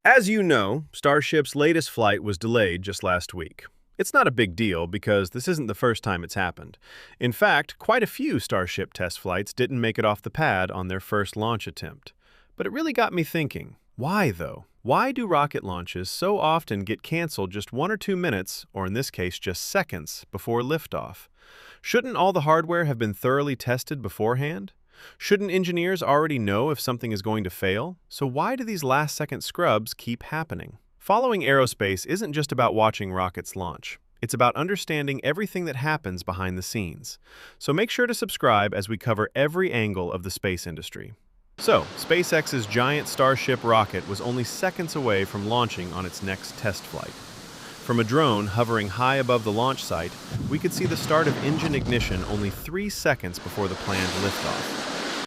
As you know, Starship's latest flight was delayed just last week. It's not a big deal because this isn't the first time it's happened. In fact, quite a few Starship test flights didn't make it off the pad on their first launch attempt. But it really got me thinking, why though? Why do rocket launches so often get canceled just 1 or 2 minutes, or in this case just seconds, before liftoff? Shouldn't all the hardware have been thoroughly tested beforehand? Shouldn't engineers already know if something is going to fail? So why do these last-second scrubs keep happening? Following aerospace isn't just about watching rockets launch. It's about understanding everything that happens behind the scenes. So make sure to subscribe as we cover every angle of the space industry. So, SpaceX's giant Starship rocket was only seconds away from launching on its next test flight. From a drone hovering high above the launch site, we could see the start of engine ignition only 3 seconds before the planned liftoff.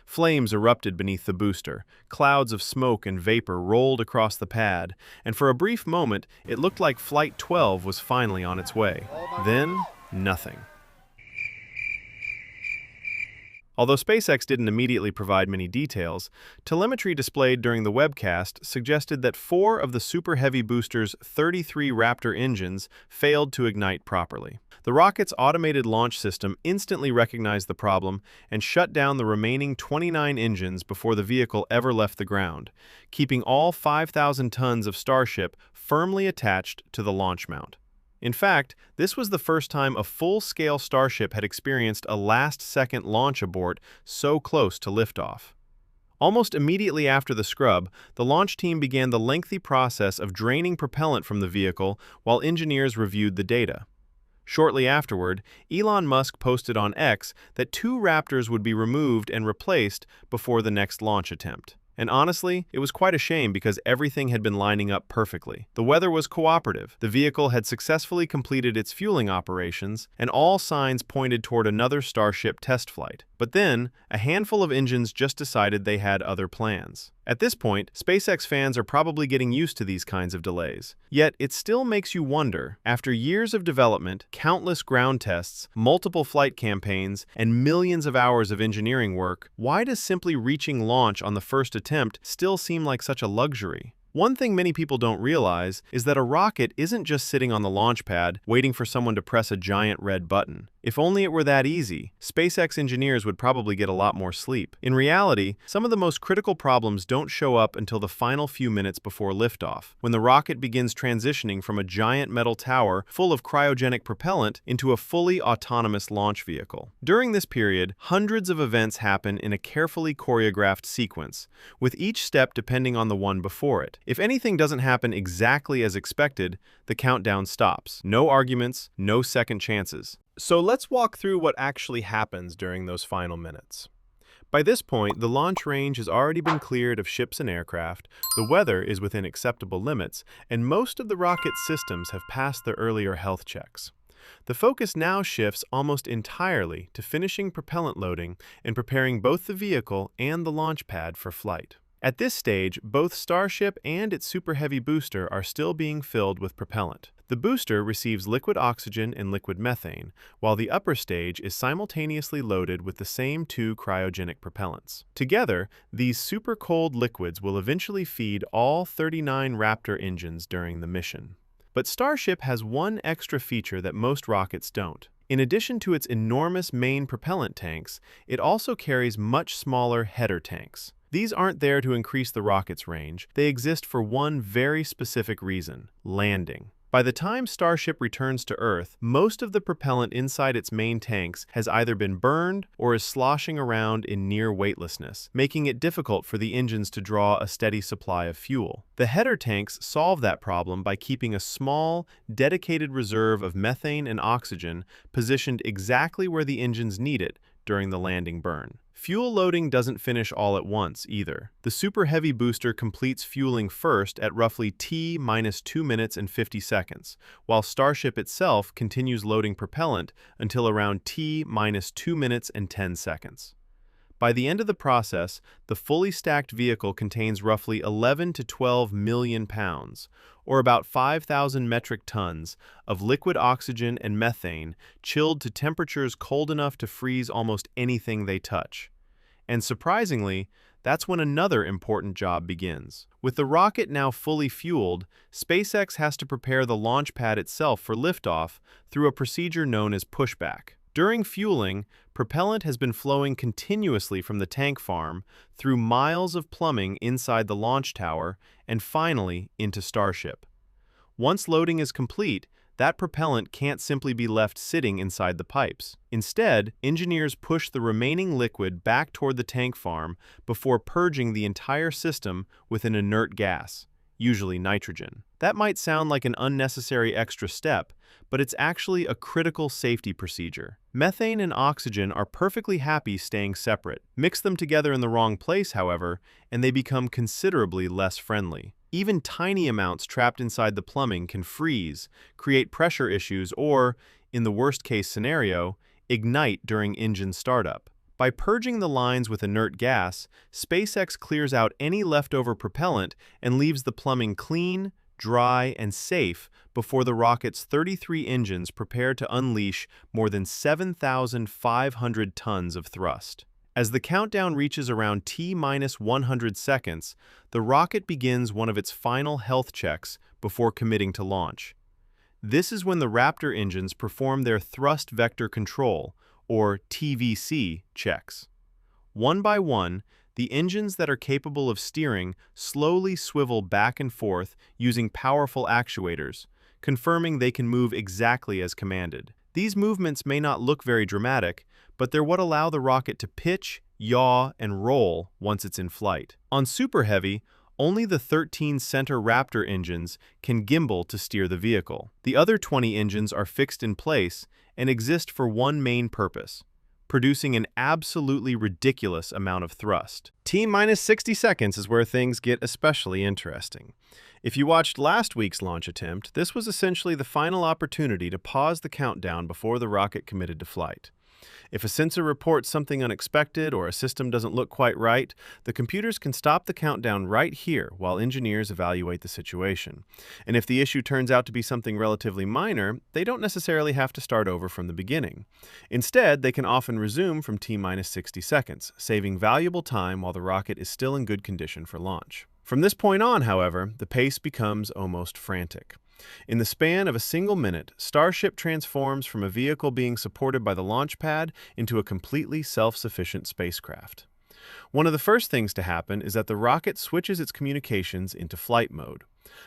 Flames erupted beneath the booster, clouds of smoke and vapor rolled across the pad, and for a brief moment, it looked like Flight 12 was finally on its way. Then, nothing. Although SpaceX didn't immediately provide many details, telemetry displayed during the webcast suggested that 4 of the Super Heavy booster's 33 Raptor engines failed to ignite properly. The rocket's automated launch system instantly recognized the problem and shut down the remaining 29 engines before the vehicle ever left the ground, keeping all 5,000 tons of Starship firmly attached to the launch mount. In fact, this was the first time a full-scale Starship had experienced a last-second launch abort so close to liftoff. Almost immediately after the scrub, the launch team began the lengthy process of draining propellant from the vehicle while engineers reviewed the data. Shortly afterward, Elon Musk posted on X that 2 Raptors would be removed and replaced before the next launch attempt. And honestly, it was quite a shame because everything had been lining up perfectly. The weather was cooperative, the vehicle had successfully completed its fueling operations, and all signs pointed toward another Starship test flight. But then, a handful of engines just decided they had other plans. At this point, SpaceX fans are probably getting used to these kinds of delays. Yet, it still makes you wonder, after years of development, countless ground tests, multiple flight campaigns, and millions of hours of engineering work, why does simply reaching launch on the first attempt still seem like such a luxury? One thing many people don't realize is that a rocket isn't just sitting on the launch pad waiting for someone to press a giant red button. If only it were that easy, SpaceX engineers would probably get a lot more sleep. In reality, some of the most critical problems don't show up until the final few minutes before liftoff, when the rocket begins transitioning from a giant metal tower full of cryogenic propellant into a fully autonomous launch vehicle. During this period, hundreds of events happen in a carefully choreographed sequence, with each step depending on the one before it. If anything doesn't happen exactly as expected, the countdown stops. No arguments, no second chances. So let's walk through what actually happens during those final minutes. By this point, the launch range has already been cleared of ships and aircraft, the weather is within acceptable limits, and most of the rocket's systems have passed their earlier health checks. The focus now shifts almost entirely to finishing propellant loading and preparing both the vehicle and the launch pad for flight. At this stage, both Starship and its Super Heavy booster are still being filled with propellant. The booster receives liquid oxygen and liquid methane, while the upper stage is simultaneously loaded with the same 2 cryogenic propellants. Together, these super cold liquids will eventually feed all 39 Raptor engines during the mission. But Starship has one extra feature that most rockets don't. In addition to its enormous main propellant tanks, it also carries much smaller header tanks. These aren't there to increase the rocket's range, they exist for one very specific reason: landing. By the time Starship returns to Earth, most of the propellant inside its main tanks has either been burned or is sloshing around in near weightlessness, making it difficult for the engines to draw a steady supply of fuel. The header tanks solve that problem by keeping a small, dedicated reserve of methane and oxygen positioned exactly where the engines need it during the landing burn. Fuel loading doesn't finish all at once either. The Super Heavy booster completes fueling first at roughly T-2 minutes and 50 seconds, while Starship itself continues loading propellant until around T-2 minutes and 10 seconds. By the end of the process, the fully stacked vehicle contains roughly 11 to 12 million pounds, or about 5,000 metric tons, of liquid oxygen and methane chilled to temperatures cold enough to freeze almost anything they touch. And surprisingly, that's when another important job begins. With the rocket now fully fueled, SpaceX has to prepare the launch pad itself for liftoff through a procedure known as pushback. During fueling, propellant has been flowing continuously from the tank farm through miles of plumbing inside the launch tower and finally into Starship. Once loading is complete, that propellant can't simply be left sitting inside the pipes. Instead, engineers push the remaining liquid back toward the tank farm before purging the entire system with an inert gas, usually nitrogen. That might sound like an unnecessary extra step, but it's actually a critical safety procedure. Methane and oxygen are perfectly happy staying separate. Mix them together in the wrong place, however, and they become considerably less friendly. Even tiny amounts trapped inside the plumbing can freeze, create pressure issues, or, in the worst-case scenario, ignite during engine startup. By purging the lines with inert gas, SpaceX clears out any leftover propellant and leaves the plumbing clean, dry, and safe before the rocket's 33 engines prepare to unleash more than 7,500 tons of thrust. As the countdown reaches around T-100 seconds, the rocket begins one of its final health checks before committing to launch. This is when the Raptor engines perform their thrust vector control, or TVC, checks. One by one, the engines that are capable of steering slowly swivel back and forth using powerful actuators, confirming they can move exactly as commanded. These movements may not look very dramatic, but they're what allow the rocket to pitch, yaw, and roll once it's in flight. On Super Heavy, only the 13 center Raptor engines can gimbal to steer the vehicle. The other 20 engines are fixed in place and exist for one main purpose: producing an absolutely ridiculous amount of thrust. T-minus 60 seconds is where things get especially interesting. If you watched last week's launch attempt, this was essentially the final opportunity to pause the countdown before the rocket committed to flight. If a sensor reports something unexpected or a system doesn't look quite right, the computers can stop the countdown right here while engineers evaluate the situation. And if the issue turns out to be something relatively minor, they don't necessarily have to start over from the beginning. Instead, they can often resume from T-minus 60 seconds, saving valuable time while the rocket is still in good condition for launch. From this point on, however, the pace becomes almost frantic. In the span of a single minute, Starship transforms from a vehicle being supported by the launch pad into a completely self-sufficient spacecraft. One of the first things to happen is that the rocket switches its communications into flight mode.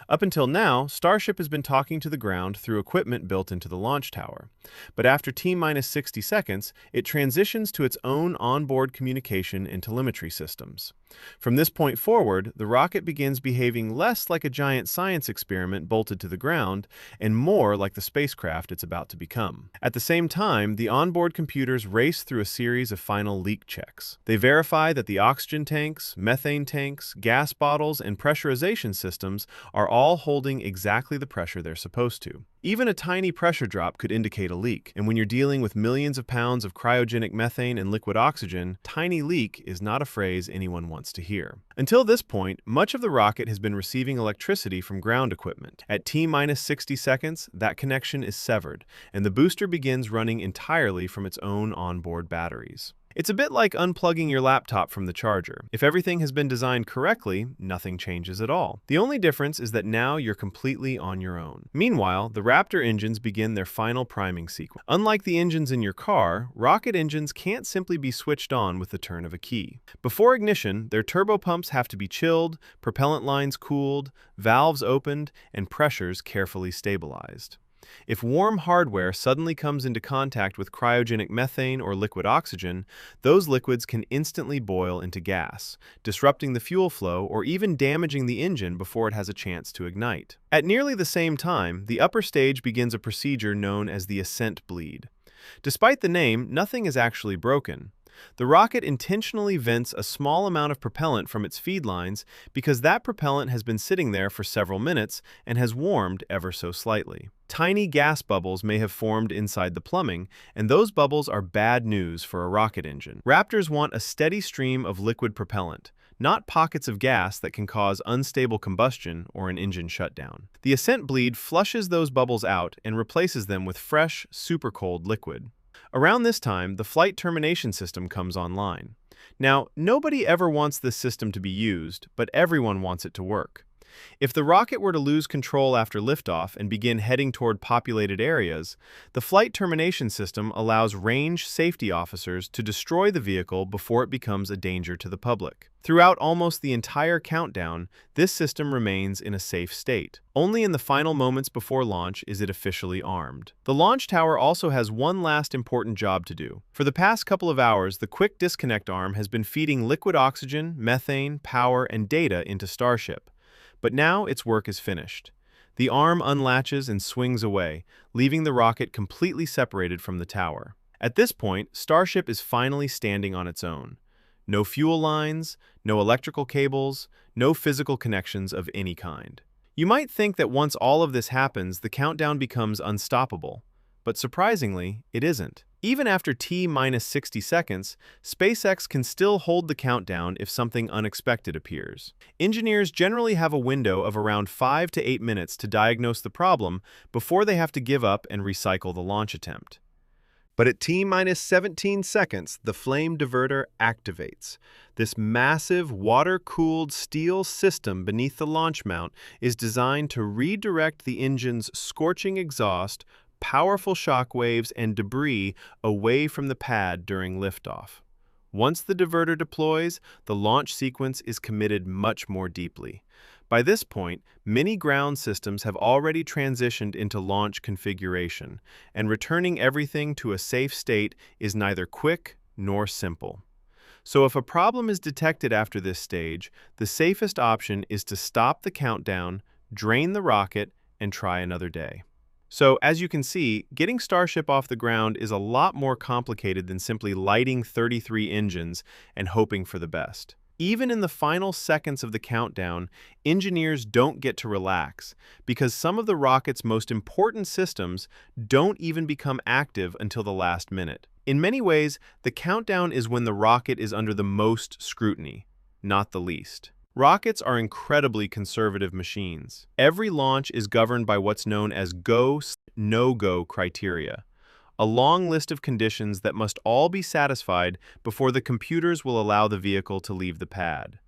Up until now, Starship has been talking to the ground through equipment built into the launch tower. But after T-minus 60 seconds, it transitions to its own onboard communication and telemetry systems. From this point forward, the rocket begins behaving less like a giant science experiment bolted to the ground and more like the spacecraft it's about to become. At the same time, the onboard computers race through a series of final leak checks. They verify that the oxygen tanks, methane tanks, gas bottles, and pressurization systems are all holding exactly the pressure they're supposed to. Even a tiny pressure drop could indicate a leak, and when you're dealing with millions of pounds of cryogenic methane and liquid oxygen, tiny leak is not a phrase anyone wants to hear. Until this point, much of the rocket has been receiving electricity from ground equipment. At T-minus 60 seconds, that connection is severed, and the booster begins running entirely from its own onboard batteries. It's a bit like unplugging your laptop from the charger. If everything has been designed correctly, nothing changes at all. The only difference is that now you're completely on your own. Meanwhile, the Raptor engines begin their final priming sequence. Unlike the engines in your car, rocket engines can't simply be switched on with the turn of a key. Before ignition, their turbopumps have to be chilled, propellant lines cooled, valves opened, and pressures carefully stabilized. If warm hardware suddenly comes into contact with cryogenic methane or liquid oxygen, those liquids can instantly boil into gas, disrupting the fuel flow or even damaging the engine before it has a chance to ignite. At nearly the same time, the upper stage begins a procedure known as the ascent bleed. Despite the name, nothing is actually broken. The rocket intentionally vents a small amount of propellant from its feed lines because that propellant has been sitting there for several minutes and has warmed ever so slightly. Tiny gas bubbles may have formed inside the plumbing, and those bubbles are bad news for a rocket engine. Raptors want a steady stream of liquid propellant, not pockets of gas that can cause unstable combustion or an engine shutdown. The ascent bleed flushes those bubbles out and replaces them with fresh, super cold liquid. Around this time, the flight termination system comes online. Now, nobody ever wants this system to be used, but everyone wants it to work. If the rocket were to lose control after liftoff and begin heading toward populated areas, the flight termination system allows range safety officers to destroy the vehicle before it becomes a danger to the public. Throughout almost the entire countdown, this system remains in a safe state. Only in the final moments before launch is it officially armed. The launch tower also has one last important job to do. For the past couple of hours, the quick disconnect arm has been feeding liquid oxygen, methane, power, and data into Starship. But now its work is finished. The arm unlatches and swings away, leaving the rocket completely separated from the tower. At this point, Starship is finally standing on its own. No fuel lines, no electrical cables, no physical connections of any kind. You might think that once all of this happens, the countdown becomes unstoppable. But surprisingly, it isn't. Even after T-minus 60 seconds, SpaceX can still hold the countdown if something unexpected appears. Engineers generally have a window of around 5 to 8 minutes to diagnose the problem before they have to give up and recycle the launch attempt. But at T-minus 17 seconds, the flame diverter activates. This massive, water-cooled steel system beneath the launch mount is designed to redirect the engine's scorching exhaust, powerful shock waves, and debris away from the pad during liftoff. Once the diverter deploys, the launch sequence is committed much more deeply. By this point, many ground systems have already transitioned into launch configuration, and returning everything to a safe state is neither quick nor simple. So if a problem is detected after this stage, the safest option is to stop the countdown, drain the rocket, and try another day. So, as you can see, getting Starship off the ground is a lot more complicated than simply lighting 33 engines and hoping for the best. Even in the final seconds of the countdown, engineers don't get to relax, because some of the rocket's most important systems don't even become active until the last minute. In many ways, the countdown is when the rocket is under the most scrutiny, not the least. Rockets are incredibly conservative machines. Every launch is governed by what's known as go/no-go criteria, a long list of conditions that must all be satisfied before the computers will allow the vehicle to leave the pad.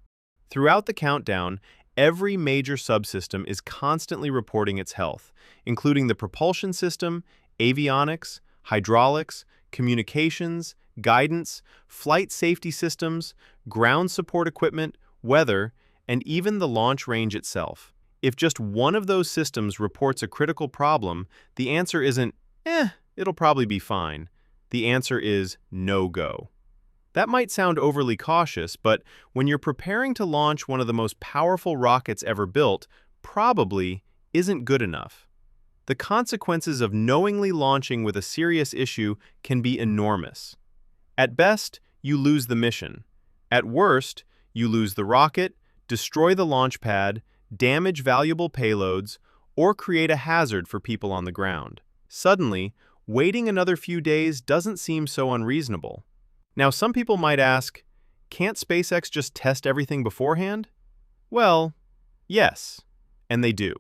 Throughout the countdown, every major subsystem is constantly reporting its health, including the propulsion system, avionics, hydraulics, communications, guidance, flight safety systems, ground support equipment, weather, and even the launch range itself. If just one of those systems reports a critical problem, the answer isn't, it'll probably be fine. The answer is no go. That might sound overly cautious, but when you're preparing to launch one of the most powerful rockets ever built, probably isn't good enough. The consequences of knowingly launching with a serious issue can be enormous. At best, you lose the mission. At worst, you lose the rocket, destroy the launch pad, damage valuable payloads, or create a hazard for people on the ground. Suddenly, waiting another few days doesn't seem so unreasonable. Now, some people might ask, can't SpaceX just test everything beforehand? Well, yes, and they do.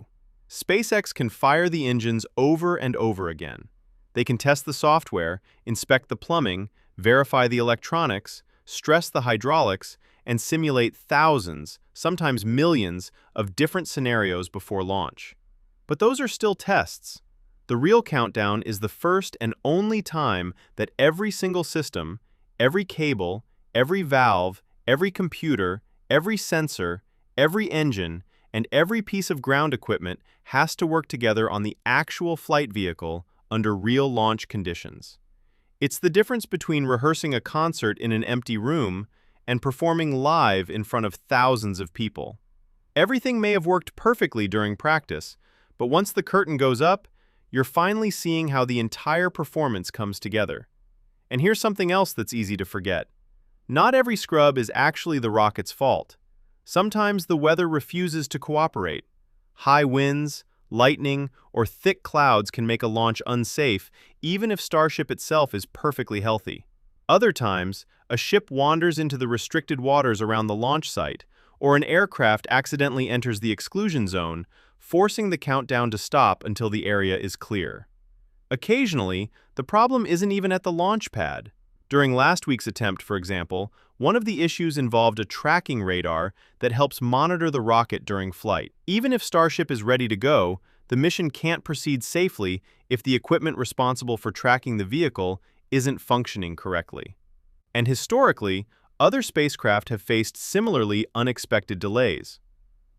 SpaceX can fire the engines over and over again. They can test the software, inspect the plumbing, verify the electronics, stress the hydraulics, and simulate thousands, sometimes millions, of different scenarios before launch. But those are still tests. The real countdown is the first and only time that every single system, every cable, every valve, every computer, every sensor, every engine, and every piece of ground equipment has to work together on the actual flight vehicle under real launch conditions. It's the difference between rehearsing a concert in an empty room and performing live in front of thousands of people. Everything may have worked perfectly during practice, but once the curtain goes up, you're finally seeing how the entire performance comes together. And here's something else that's easy to forget. Not every scrub is actually the rocket's fault. Sometimes the weather refuses to cooperate. High winds, lightning, or thick clouds can make a launch unsafe, even if Starship itself is perfectly healthy. Other times, a ship wanders into the restricted waters around the launch site, or an aircraft accidentally enters the exclusion zone, forcing the countdown to stop until the area is clear. Occasionally, the problem isn't even at the launch pad. During last week's attempt, for example, One of the issues involved a tracking radar that helps monitor the rocket during flight. Even if Starship is ready to go, the mission can't proceed safely if the equipment responsible for tracking the vehicle isn't functioning correctly. And historically, other spacecraft have faced similarly unexpected delays.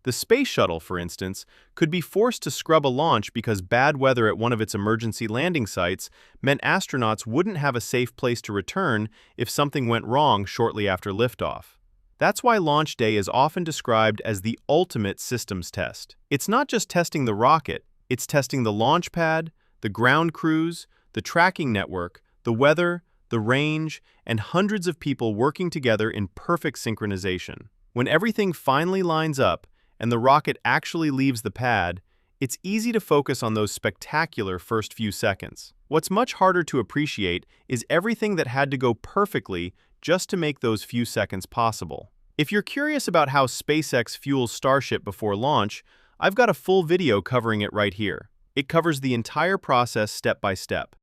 The Space Shuttle, for instance, could be forced to scrub a launch because bad weather at one of its emergency landing sites meant astronauts wouldn't have a safe place to return if something went wrong shortly after liftoff. That's why launch day is often described as the ultimate systems test. It's not just testing the rocket, it's testing the launch pad, the ground crews, the tracking network, the weather, the range, and hundreds of people working together in perfect synchronization. When everything finally lines up, and the rocket actually leaves the pad, it's easy to focus on those spectacular first few seconds. What's much harder to appreciate is everything that had to go perfectly just to make those few seconds possible. If you're curious about how SpaceX fuels Starship before launch, I've got a full video covering it right here. It covers the entire process step by step.